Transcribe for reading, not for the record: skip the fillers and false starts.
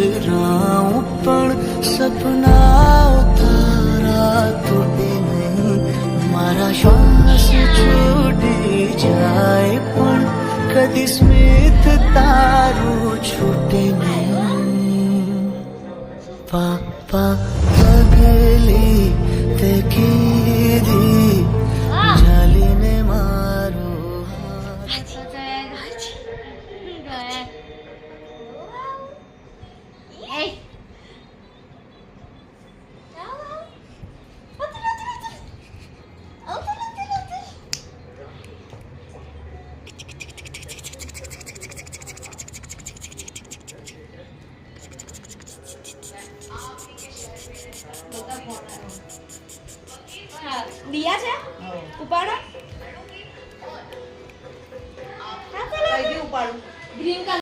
बिखराऊं पण सपना तारा तूटे नहीं मारा श्वास छूटी जाए पण कदी स्मित तारू छूटे नहीं पापा पगली ते कीधी जालीने मारो દિયા છે ઉપાડો